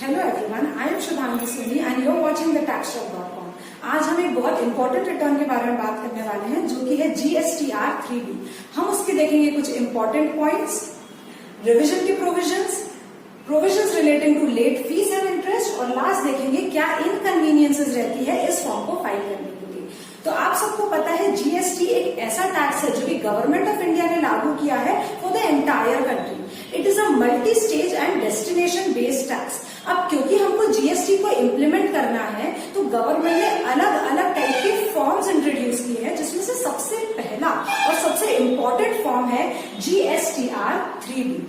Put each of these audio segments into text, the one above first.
Hello everyone, I am Shubhangi Soni and you are watching the taxshop.com। आज हम एक बहुत इंपॉर्टेंट रिटर्न के बारे में बात करने वाले हैं जो कि है GSTR 3B। हम उसके देखेंगे कुछ इंपॉर्टेंट पॉइंट्स, रिविजन के provisions relating to late fees and interest, और लास्ट देखेंगे क्या इनकन्वीनियंसेस रहती है इस फॉर्म को फाइल करने के लिए। तो आप सबको पता है जीएसटी एक ऐसा टैक्स है जो कि गवर्नमेंट ऑफ इंडिया ने लागू किया है for the entire country. It is a multi stage and destination based tax. अब क्योंकि हमको जीएसटी को इम्प्लीमेंट करना है तो गवर्नमेंट ने अलग अलग टाइप के फॉर्म्स इंट्रोड्यूस किए हैं, जिसमें से सबसे पहला और सबसे इंपॉर्टेंट फॉर्म है GSTR 3B।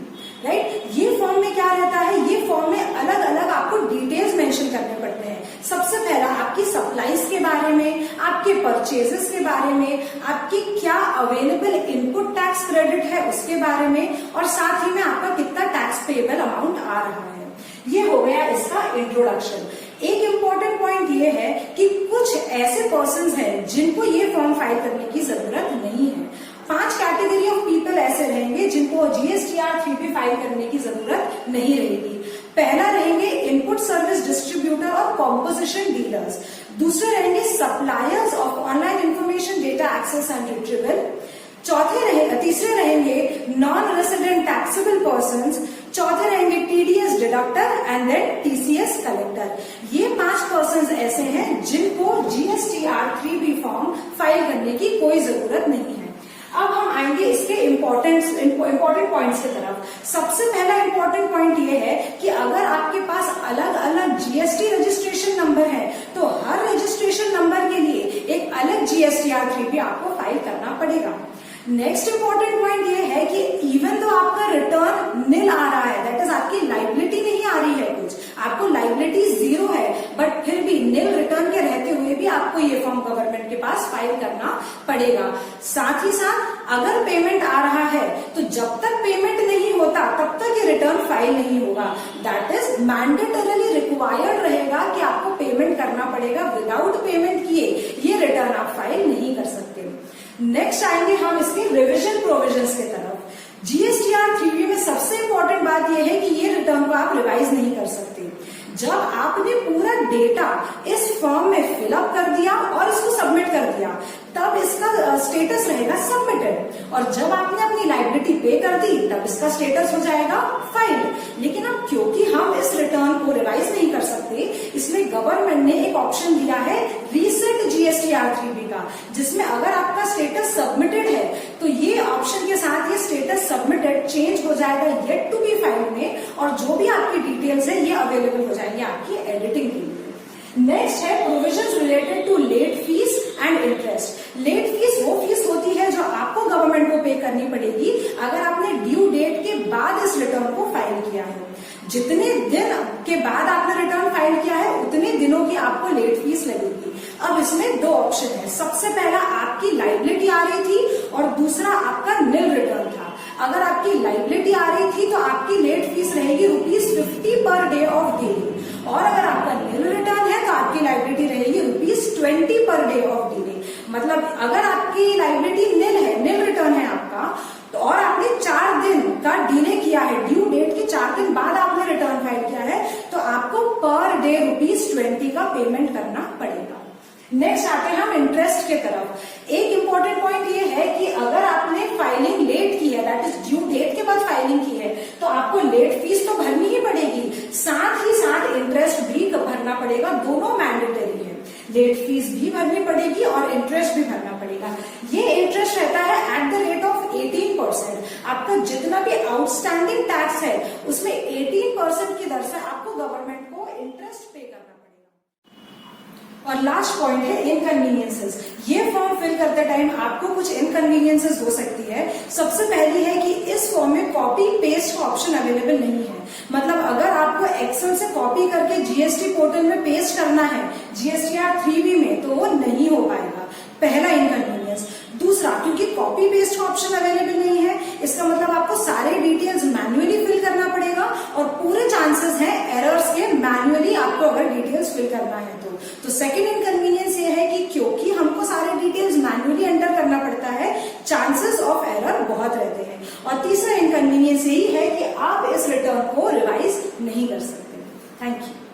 राइट, ये फॉर्म में क्या रहता है, ये फॉर्म में अलग अलग आपको डिटेल्स मेंशन करने पड़ते हैं। सबसे पहला आपकी सप्लाईज के बारे में, आपके परचेजेस के बारे में, आपकी क्या अवेलेबल इनपुट टैक्स क्रेडिट है उसके बारे में, और साथ ही में आपका कितना टैक्स पेएबल अमाउंट आ रहा है। ये हो गया इसका इंट्रोडक्शन। एक इम्पॉर्टेंट पॉइंट ये है कि कुछ ऐसे पर्संस हैं जिनको ये फॉर्म फाइल करने की जरूरत नहीं है। 5 कैटेगरी ऑफ पीपल ऐसे रहेंगे जिनको GSTR 3B फाइल करने की जरूरत नहीं रहेगी। पहला रहेंगे इनपुट सर्विस डिस्ट्रीब्यूटर और कॉम्पोजिशन डीलर्स। दूसरे रहेंगे suppliers of online information data access and retrieval. तीसरे रहेंगे नॉन रेसिडेंट टैक्सेबल पर्संस। चौथे रहेंगे TDS deductor and then TCS collector. ये 5 पर्संस ऐसे हैं जिनको GSTR 3B फॉर्म फाइल करने की कोई जरूरत नहीं है। अब हम आएंगे इसके इम्पोर्टेंट पॉइंट्स की तरफ। सबसे पहला इम्पोर्टेंट पॉइंट ये है कि अगर आपके पास अलग अलग GST रजिस्ट्रेशन नंबर है तो हर रजिस्ट्रेशन नंबर के लिए एक अलग GSTR 3B आपको फाइल करना पड़ेगा। नेक्स्ट इंपॉर्टेंट पॉइंट ये है कि इवन तो आपका रिटर्न निल आ रहा है, दैट इज आपकी लाइबिलिटी नहीं आ रही है, कुछ आपको लाइबिलिटी 0 है, बट फिर भी निल रिटर्न के रहते हुए भी आपको ये फॉर्म गवर्नमेंट के पास फाइल करना पड़ेगा। साथ ही साथ अगर पेमेंट आ रहा है तो जब तक पेमेंट नहीं होता तब तक ये रिटर्न फाइल नहीं होगा। दैट इज मैंडेटरली रिक्वायर्ड रहेगा कि आपको पेमेंट करना पड़ेगा। विदाउट पेमेंट किए ये रिटर्न आप फाइल नहीं कर सकते। नेक्स्ट आएंगे हम इसके रिविजन प्रोविजंस की तरफ। GSTR 3B में सबसे इंपॉर्टेंट बात यह है कि ये रिटर्न को आप रिवाइज नहीं कर सकते। जब आपने पूरा डेटा इस फॉर्म में फिलअप कर दिया और इसको सबमिट कर दिया तब इसका स्टेटस रहेगा सबमिटेड, और जब आपने अपनी लाइबिलिटी पे कर दी तब इसका स्टेटस हो जाएगा फाइल। लेकिन अब क्योंकि हम इस रिटर्न को रिवाइज नहीं कर सकते, इसलिए गवर्नमेंट ने एक ऑप्शन दिया है रीसेट GSTR 3B का, जिसमें अगर आपका स्टेटस सबमिटेड है तो ये ऑप्शन के साथ ये स्टेटस सबमिटेड चेंज हो जाएगा येट टू बी फाइल में, और जो भी आपकी डिटेल्स है ये अवेलेबल हो जाएंगे आपकी एडिटिंग के लिए। नेक्स्ट है provisions related to late fees and interest. Late fees वो फीस होती है जो आपको गवर्नमेंट को पे करनी पड़ेगी अगर आपने ड्यू डेट के बाद इस रिटर्न को फाइल किया है। जितने दिन के बाद आपने रिटर्न फाइल किया है उतने दिनों की आपको लेट फीस लगेगी। अब इसमें 2 ऑप्शन है। सबसे पहला आपकी लाइबिलिटी आ रही थी और दूसरा आपका निल रिटर्न था। अगर आपकी लाइबिलिटी आ रही थी तो आपकी लेट फीस रहेगी ₹50 पर डे ऑफ डिले, और अगर आपका निल रिटर्न है तो आपकी लाइबिलिटी रहेगी ₹20 पर डे ऑफ डिले। मतलब अगर आपकी लाइबिलिटी निल है, निल रिटर्न है आपका, तो और आपने 4 दिन का डिले किया है, ड्यू डेट के 4 दिन बाद आपने रिटर्न फाइल किया है, तो आपको पर डे ₹20 का पेमेंट करना पड़ेगा। नेक्स्ट आते हैं हम इंटरेस्ट के तरफ। एक इंपॉर्टेंट पॉइंट ये है कि अगर आपने फाइलिंग लेट की है, दैट इज ड्यू डेट के बाद फाइलिंग की है, तो आपको लेट फीस तो भरनी ही पड़ेगी, साथ ही साथ इंटरेस्ट भी भरना पड़ेगा। दोनों मैंडेटरी है, लेट फीस भी भरनी पड़ेगी और इंटरेस्ट भी भरना पड़ेगा। ये इंटरेस्ट रहता है एट द रेट ऑफ 18%। आपका जितना भी आउटस्टैंडिंग टैक्स है उसमें 18% की दर से आपको गवर्नमेंट को इंटरेस्ट पे करना पड़ेगा। और लास्ट पॉइंट है इनकन्वीनियंसेस। ये फॉर्म फिल करते टाइम आपको कुछ इनकन्वीनियंसेस हो सकती है। सबसे पहली है कि इस फॉर्म में कॉपी पेस्ट का ऑप्शन अवेलेबल नहीं है। मतलब अगर आपको एक्सेल से कॉपी करके GST पोर्टल में पेस्ट करना है GSTR 3B में तो वो नहीं हो पाएगा, पहला इनकन्वीनियंस। दूसरा, क्योंकि कॉपी पेस्ट का ऑप्शन अवेलेबल नहीं है, इसका मतलब आपको सारे डिटेल्स मैन्युअली फिल करना पड़ेगा, और पूरे चांसेस हैं एरर्स के मैन्युअली आपको अगर डिटेल्स फिल करना है तो सेकंड इनकन्वीनियंस ये है कि क्योंकि हमको सारे डिटेल्स मैन्युअली एंटर करना पड़ता है, चांसेस ऑफ एरर बहुत रहते हैं। और तीसरा इनकन्वीनियंस यही है कि आप इस रिटर्न को रिवाइज नहीं कर सकते। Thank you.